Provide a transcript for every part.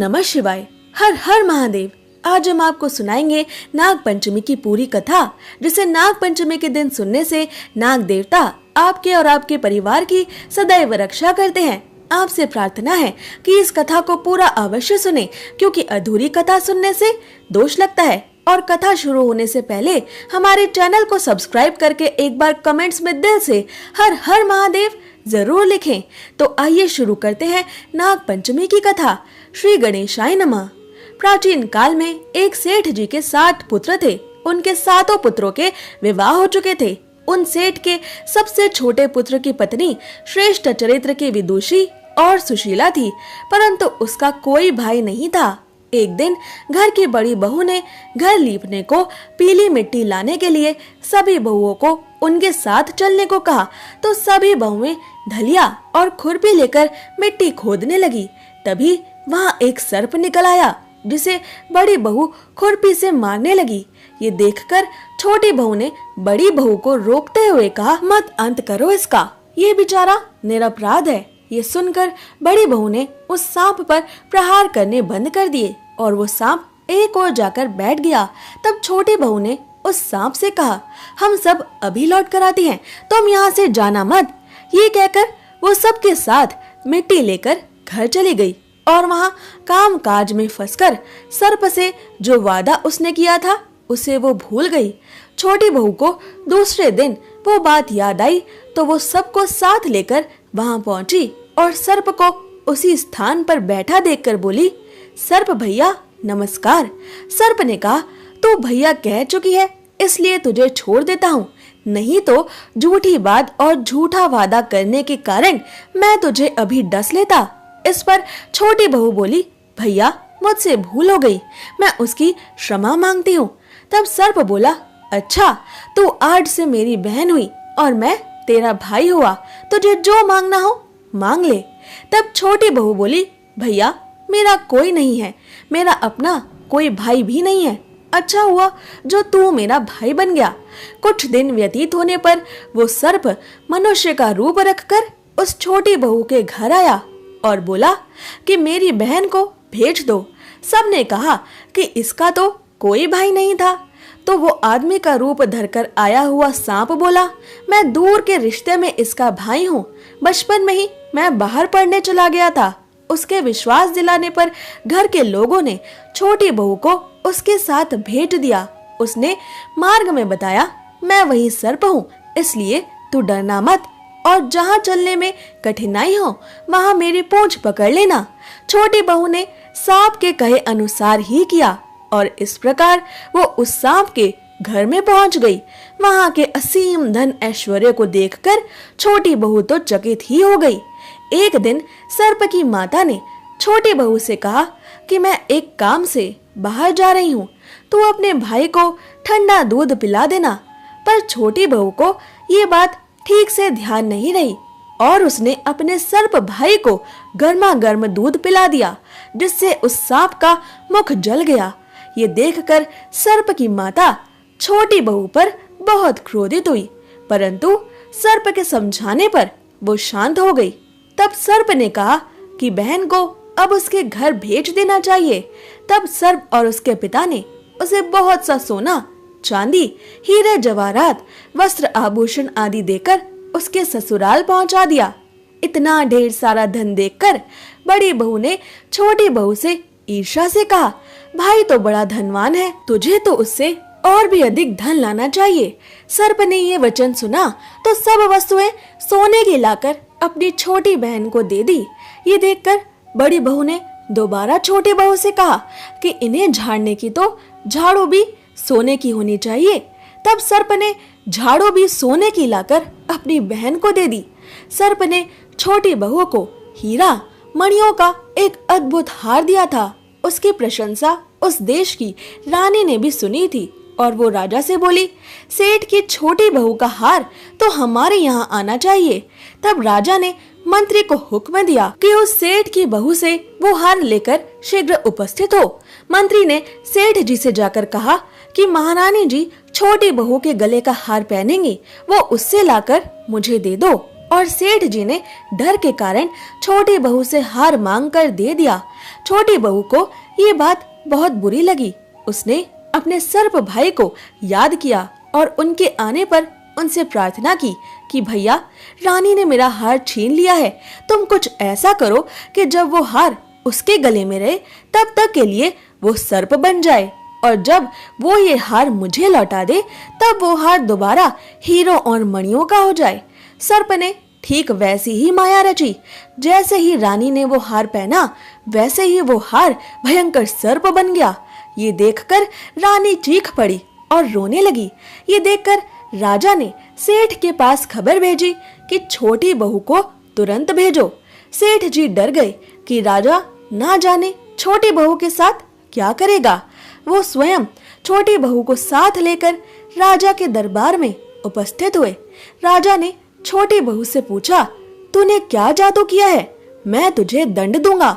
नमः शिवाय। हर हर महादेव। आज हम आपको सुनाएंगे नाग पंचमी की पूरी कथा, जिसे नाग पंचमी के दिन सुनने से नाग देवता आपके और आपके परिवार की सदैव रक्षा करते हैं। आपसे प्रार्थना है कि इस कथा को पूरा अवश्य सुने, क्योंकि अधूरी कथा सुनने से दोष लगता है। और कथा शुरू होने से पहले हमारे चैनल को सब्सक्राइब करके एक बार कमेंट्स में दिल से हर हर महादेव जरूर लिखें। तो आइए शुरू करते हैं नाग पंचमी की कथा। श्री गणेशाय नमः। प्राचीन काल में एक सेठ जी के 7 पुत्र थे। उनके 7 पुत्रों के विवाह हो चुके थे। उन सेठ के सबसे छोटे पुत्र की पत्नी श्रेष्ठ चरित्र की विदुषी और सुशीला थी, परंतु उसका कोई भाई नहीं था। एक दिन घर की बड़ी बहू ने घर लीपने को पीली मिट्टी लाने के लिए सभी बहुओं को उनके साथ चलने को कहा, तो सभी बहुएं धलिया और खुरपी लेकर मिट्टी खोदने लगी। तभी वहां एक सर्प निकल आया, जिसे बड़ी बहू खुरपी से मारने लगी। ये देखकर छोटी बहू ने बड़ी बहू को रोकते हुए कहा, मत अंत करो इसका, ये बेचारा निरपराध है। ये सुनकर बड़ी बहू ने उस सांप पर प्रहार करने बंद कर दिए और वो सांप एक ओर जाकर बैठ गया। तब छोटी बहू ने उस सांप से कहा, हम सब अभी लौट कर आती हैं, तुम यहाँ से जाना मत। ये कहकर वो सबके साथ मिट्टी लेकर घर चली गई और वहाँ काम काज में फंसकर सर्प से जो वादा उसने किया था उसे वो भूल गई। छोटी बहू को दूसरे दिन वो बात याद आई, तो वो सबको साथ लेकर वहां पहुंची और सर्प को उसी स्थान पर बैठा देखकर बोली, सर्प भैया नमस्कार। सर्प ने कहा, तू भैया कह चुकी है इसलिए तुझे छोड़ देता हूँ, नहीं तो झूठी बात और झूठा वादा करने के कारण मैं तुझे अभी डस लेता। इस पर छोटी बहू बोली, भैया मुझसे भूल हो गई, मैं उसकी क्षमा मांगती हूँ। तब सर्प बोला, अच्छा तू आज से मेरी बहन हुई और मैं तेरा भाई हुआ, तुझे जो मांगना हो मांग ले। तब छोटी बहू बोली, भैया मेरा कोई नहीं है, मेरा अपना कोई भाई भी नहीं है, अच्छा हुआ जो तू मेरा भाई बन गया। कुछ दिन व्यतीत होने पर वो सर्प मनुष्य का रूप रखकर उस छोटी बहू के घर आया और बोला कि मेरी बहन को भेज दो। सबने कहा कि इसका तो कोई भाई नहीं था। तो वो आदमी का रूप धरकर आया हुआ सांप बोला, मैं दूर के रिश्ते में इसका भाई हूँ, बचपन में ही मैं बाहर पढ़ने चला गया था। उसके विश्वास दिलाने पर घर के लोगों ने छोटी बहू को उसके साथ भेज दिया। उसने मार्ग में बताया, मैं वही सर्प हूँ, इसलिए तू डरना मत और जहाँ चलने में कठिनाई हो वहाँ मेरी पूंछ पकड़ लेना। छोटी बहू ने सांप के कहे अनुसार ही किया और इस प्रकार वो उस सांप के घर में पहुंच गई। वहां के असीम धन ऐश्वर्य को देखकर छोटी बहू तो चकित ही हो गई। एक दिन सर्प की माता ने छोटी बहू से कहा कि मैं एक काम से बाहर जा रही हूँ, तू अपने भाई को ठंडा दूध पिला देना। पर छोटी बहू को ये बात ठीक से ध्यान नहीं रही और उसने अपने सर्प भाई को गर्मा गर्म दूध पिला दिया, जिससे उस सांप का मुख जल गया। ये देखकर सर्प की माता छोटी बहू पर बहुत क्रोधित हुई, परंतु सर्प के समझाने पर वो शांत हो गई। तब सर्प ने कहा कि बहन को अब उसके घर भेज देना चाहिए। तब सर्प और उसके पिता ने उसे बहुत सा सोना, चांदी, हीरे जवाहरात, वस्त्र आभूषण आदि देकर उसके ससुराल पहुंचा दिया। इतना ढेर सारा धन देखकर बड़ी बहू ने छोटी बहू से ईर्ष्या से कहा, भाई तो बड़ा धनवान है, तुझे तो उससे और भी अधिक धन लाना चाहिए। सर्प ने ये वचन सुना तो सब वस्तुएं सोने की लाकर अपनी छोटी बहन को दे दी। ये देखकर बड़ी बहू ने दोबारा छोटी बहू से कहा कि इन्हें झाड़ने की तो झाड़ू भी सोने की होनी चाहिए। तब सर्प ने झाड़ू भी सोने की लाकर अपनी बहन को दे दी। सर्प ने छोटी बहू को हीरा मणियों का एक अद्भुत हार दिया था। उसकी प्रशंसा उस देश की रानी ने भी सुनी थी और वो राजा से बोली, सेठ की छोटी बहू का हार तो हमारे यहाँ आना चाहिए। तब राजा ने मंत्री को हुक्म दिया कि उस सेठ की बहू से वो हार लेकर शीघ्र उपस्थित हो। मंत्री ने सेठ जी से जाकर कहा कि महारानी जी छोटी बहू के गले का हार पहनेंगी, वो उससे लाकर मुझे दे दो। और सेठ जी ने डर के कारण छोटी बहू से हार मांग कर दे दिया। छोटी बहू को ये बात बहुत बुरी लगी। उसने अपने सर्प भाई को याद किया और उनके आने पर उनसे प्रार्थना की कि भैया, रानी ने मेरा हार छीन लिया है, तुम कुछ ऐसा करो कि जब वो हार उसके गले में रहे तब तक के लिए वो सर्प बन जाए, और जब वो ये हार मुझे लौटा दे तब वो हार दोबारा हीरो और मणियों का हो जाए। सर्प ने ठीक वैसी ही माया रची। जैसे ही रानी ने वो हार पहना वैसे ही वो हार भयंकर सर्प बन गया। ये देखकर रानी चीख पड़ी और रोने लगी। ये देखकर राजा ने सेठ के पास खबर भेजी कि छोटी बहू को तुरंत भेजो। सेठ जी डर गए कि राजा ना जाने छोटी बहू के साथ क्या करेगा। वो स्वयं छोटी बहू को साथ लेकर राजा के दरबार में उपस्थित हुए। राजा ने छोटी बहू से पूछा, तूने क्या जादू किया है? मैं तुझे दंड दूंगा।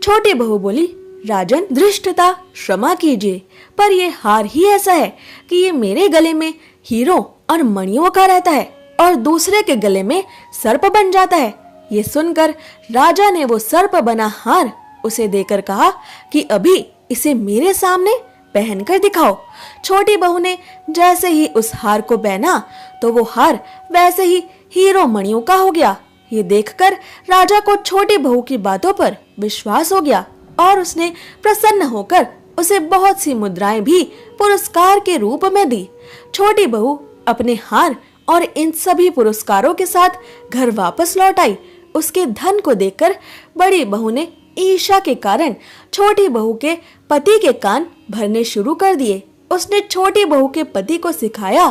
छोटी बहू बोली, राजन, धृष्टता क्षमा कीजिए, पर ये हार ही ऐसा है कि ये मेरे गले में हीरो और मणियों का रहता है और दूसरे के गले में सर्प बन जाता है। ये सुनकर राजा ने वो सर्प बना हार उसे देकर कहा कि अभी इसे मेरे सामने पहन कर दिखाओ। छोटी बहू ने जैसे ही उस हार को पहना तो वो हार वैसे ही हीरो मणियों का हो गया। ये देखकर राजा को छोटी बहू की बातों पर विश्वास हो गया और उसने प्रसन्न होकर उसे बहुत सी मुद्राएं भी पुरस्कार के रूप में दी। छोटी बहू अपने हार और इन सभी पुरस्कारों के साथ घर वापस लौट आई। उसके धन को देखकर बड़ी बहू ने ईर्ष्या के कारण छोटी बहू के पति के कान भरने शुरू कर दिए। उसने छोटी बहू के पति को सिखाया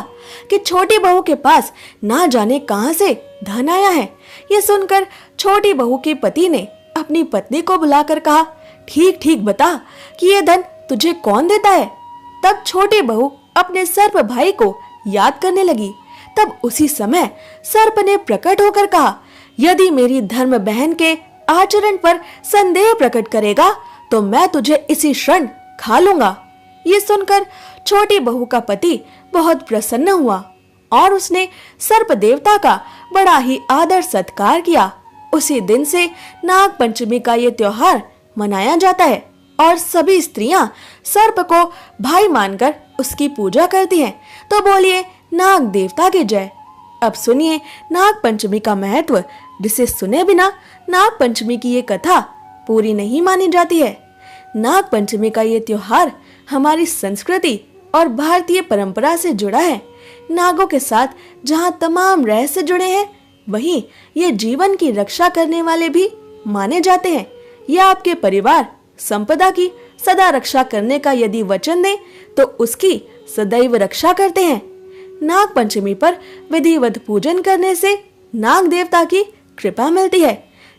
कि छोटी बहू के पास ना जाने कहां से धन आया है। ये सुनकर छोटी बहू के पति ने अपनी पत्नी को बुलाकर कहा, ठीक ठीक बता कि ये धन तुझे कौन देता है। तब छोटी बहू अपने सर्प भाई को याद करने लगी। तब उसी समय सर्प ने प्रकट होकर कहा, यदि मेरी धर्म बहन के आचरण पर संदेह प्रकट करेगा तो मैं तुझे इसी क्षण खा लूंगा। ये सुनकर छोटी बहू का पति बहुत प्रसन्न हुआ और उसने सर्प देवता का बड़ा ही आदर सत्कार किया। उसी दिन से नाग पंचमी का ये त्योहार मनाया जाता है और सभी स्त्रियां सर्प को भाई मानकर उसकी पूजा करती हैं। तो बोलिए नाग देवता की जय। अब सुनिए नाग पंचमी का महत्व, जिसे सुने बिना नाग पंचमी की ये कथा पूरी नहीं मानी जाती है। नाग पंचमी का ये त्योहार हमारी संस्कृति और भारतीय परंपरा से जुड़ा है। नागों के साथ जहाँ तमाम रहस्य जुड़े हैं, वहीं ये जीवन की रक्षा करने वाले भी माने जाते हैं। यह आपके परिवार संपदा की सदा रक्षा करने का यदि वचन दें तो उसकी सदैव रक्षा करते हैं। नाग पंचमी पर विधिवत पूजन करने से नाग देवता की कृपा मिलती है।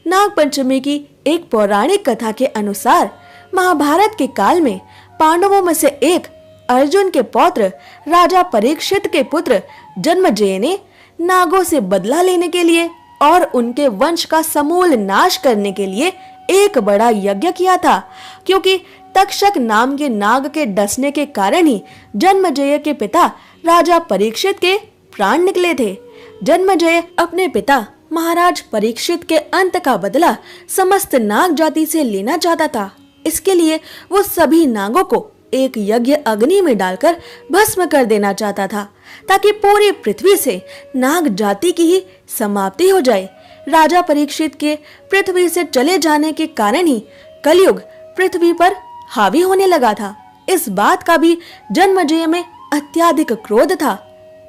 नाग पंचमी की एक पौराणिक कथा के अनुसार महाभारत के काल में पांडवों में से एक अर्जुन के पौत्र राजा परीक्षित के पुत्र जन्मेजय ने नागों से बदला लेने के लिए और उनके वंश का समूल नाश करने के लिए एक बड़ा यज्ञ किया था, क्योंकि तक्षक नाम के नाग के डसने के कारण ही जन्मेजय के पिता राजा परीक्षित के प्राण निकले थे। जन्मेजय अपने पिता महाराज परीक्षित के अंत का बदला समस्त नाग जाति से लेना चाहता था। इसके लिए वो सभी नागों को एक यज्ञ अग्नि में डालकर भस्म कर देना चाहता था, ताकि पूरी पृथ्वी से नाग जाति की ही समाप्ति हो जाए। राजा परीक्षित के पृथ्वी से चले जाने के कारण ही कलयुग पृथ्वी पर हावी होने लगा था। इस बात का भी जन्मेजय में अत्यधिक क्रोध था।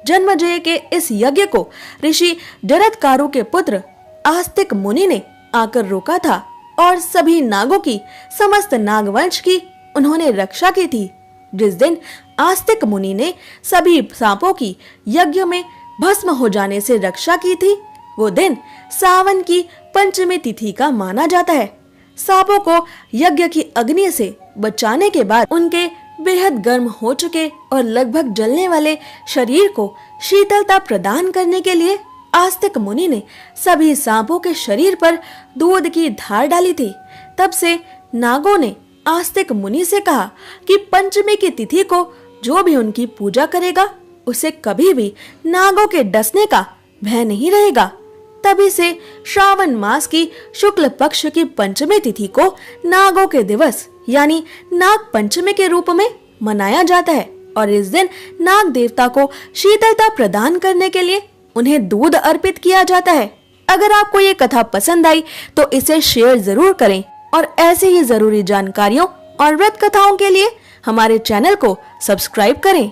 जन्मेजय के इस यज्ञ को ऋषि जरत्कारु के पुत्र आस्तिक मुनि ने आकर रोका था और सभी नागों की, समस्त नागवंश की उन्होंने रक्षा की थी। जिस दिन आस्तिक मुनि ने सभी सांपों की यज्ञ में भस्म हो जाने से रक्षा की थी, वो दिन सावन की पंचमी तिथि का माना जाता है। सांपों को यज्ञ की अग्नि से बचाने के बाद उनके बेहद गर्म हो चुके और लगभग जलने वाले शरीर को शीतलता प्रदान करने के लिए आस्तिक मुनि ने सभी सांपों के शरीर पर दूध की धार डाली थी। तब से नागों ने आस्तिक मुनि से कहा कि पंचमी की तिथि को जो भी उनकी पूजा करेगा उसे कभी भी नागों के डसने का भय नहीं रहेगा। तभी से श्रावण मास की शुक्ल पक्ष की पंचमी तिथि को नागों के दिवस यानी नाग पंचमी के रूप में मनाया जाता है और इस दिन नाग देवता को शीतलता प्रदान करने के लिए उन्हें दूध अर्पित किया जाता है। अगर आपको ये कथा पसंद आई तो इसे शेयर जरूर करें और ऐसे ही जरूरी जानकारियों और व्रत कथाओं के लिए हमारे चैनल को सब्सक्राइब करें।